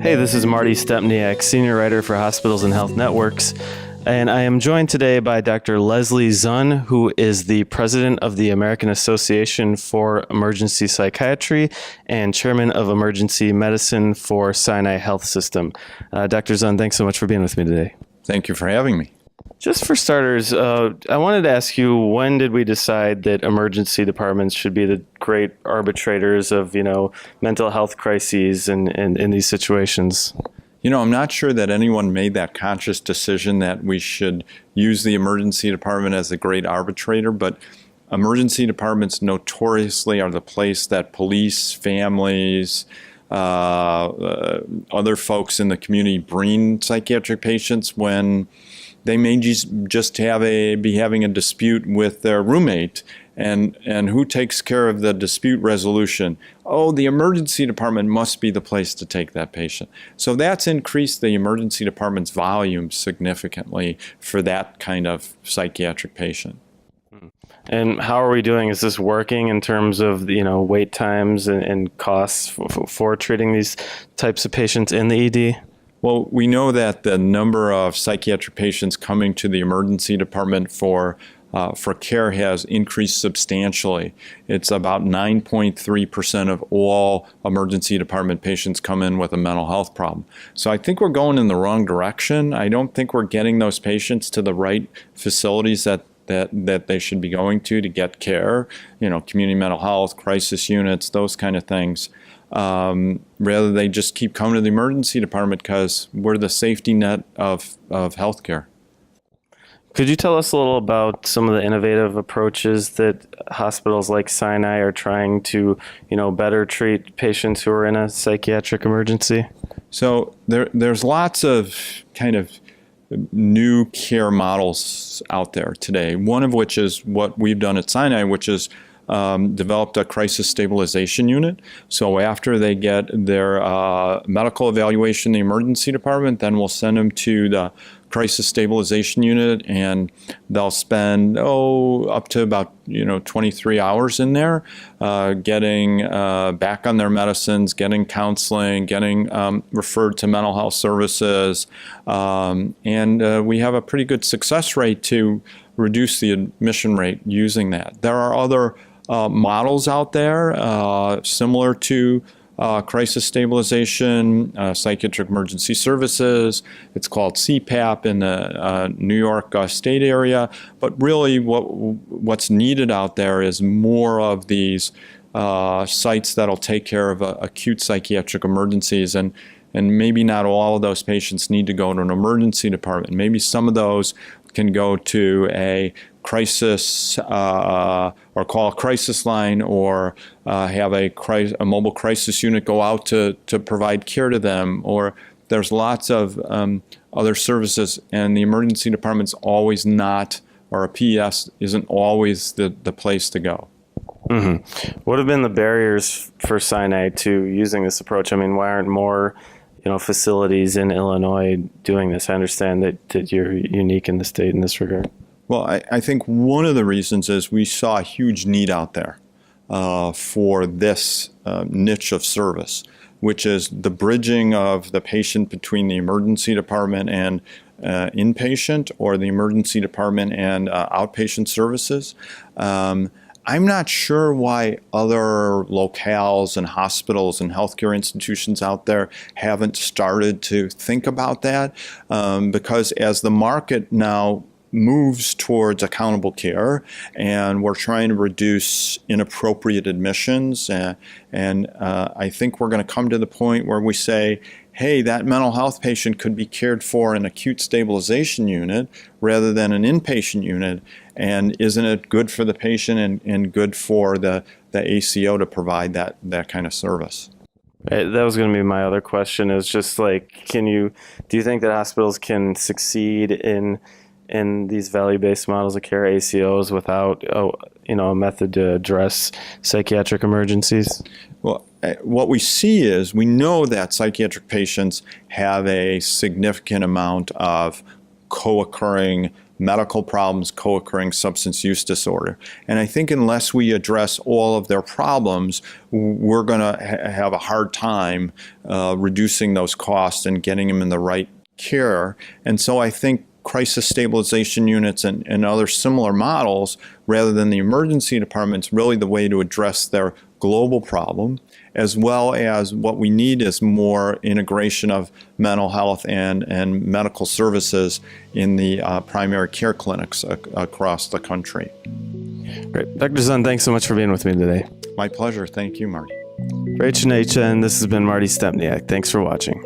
Hey, this is Marty Stepniak, Senior Writer for Hospitals and Health Networks, and I am joined today by Dr. Leslie Zunn, who is the President of the American Association for Emergency Psychiatry and Chairman of Emergency Medicine for Sinai Health System. Dr. Zunn, thanks so much for being with me today. Thank you for having me. Just for starters, I wanted to ask you, when did we decide that emergency departments should be the great arbitrators of, mental health crises and in these situations? I'm not sure that anyone made that conscious decision that we should use the emergency department as a great arbitrator, but emergency departments notoriously are the place that police, families, other folks in the community bring psychiatric patients when they may just be having a dispute with their roommate. And who takes care of the dispute resolution? Oh, the emergency department must be the place to take that patient. So that's increased the emergency department's volume significantly for that kind of psychiatric patient. And how are we doing? Is this working in terms of, wait times and costs for treating these types of patients in the ED? Well, we know that the number of psychiatric patients coming to the emergency department for care has increased substantially. It's about 9.3% of all emergency department patients come in with a mental health problem. So I think we're going in the wrong direction. I don't think we're getting those patients to the right facilities that they should be going to get care, community mental health, crisis units, those kind of things. Rather, they just keep coming to the emergency department because we're the safety net of healthcare. Could you tell us a little about some of the innovative approaches that hospitals like Sinai are trying to, better treat patients who are in a psychiatric emergency? So there's lots of kind of new care models out there today, one of which is what we've done at Sinai, which is developed a crisis stabilization unit. So after they get their medical evaluation in the emergency department, then we'll send them to the crisis stabilization unit, and they'll spend up to about 23 hours in there, getting back on their medicines, getting counseling, getting referred to mental health services, and we have a pretty good success rate to reduce the admission rate using that. There are other models out there similar to crisis stabilization, psychiatric emergency services. It's called CPAP in the New York State area. But really what's needed out there is more of these sites that'll take care of acute psychiatric emergencies. And maybe not all of those patients need to go to an emergency department. Maybe some of those can go to a crisis or call a crisis line, or have a mobile crisis unit go out to provide care to them. Or there's lots of other services, and the emergency department's always not, or a PES isn't always the place to go. Mm-hmm. What have been the barriers for Sinai to using this approach? I mean, why aren't more facilities in Illinois doing this? I understand that you're unique in the state in this regard. Well, I think one of the reasons is we saw a huge need out there for this niche of service, which is the bridging of the patient between the emergency department and inpatient, or the emergency department and outpatient services. I'm not sure why other locales and hospitals and healthcare institutions out there haven't started to think about that, because as the market now moves towards accountable care, and we're trying to reduce inappropriate admissions, and I think we're going to come to the point where we say, hey, that mental health patient could be cared for in an acute stabilization unit rather than an inpatient unit. And isn't it good for the patient and good for the ACO to provide that kind of service? That was going to be my other question, is just like, do you think that hospitals can succeed in these value-based models of care, ACOs, without a method to address psychiatric emergencies? Well, what we see is, we know that psychiatric patients have a significant amount of co-occurring medical problems, co-occurring substance use disorder. And I think unless we address all of their problems, we're going to have a hard time reducing those costs and getting them in the right care. And so I think crisis stabilization units and other similar models, rather than the emergency departments, really the way to address their global problem, as well as what we need is more integration of mental health and medical services in the primary care clinics across the country. Great. Dr. Zun, thanks so much for being with me today. My pleasure. Thank you, Marty. For H&H, and this has been Marty Stepniak. Thanks for watching.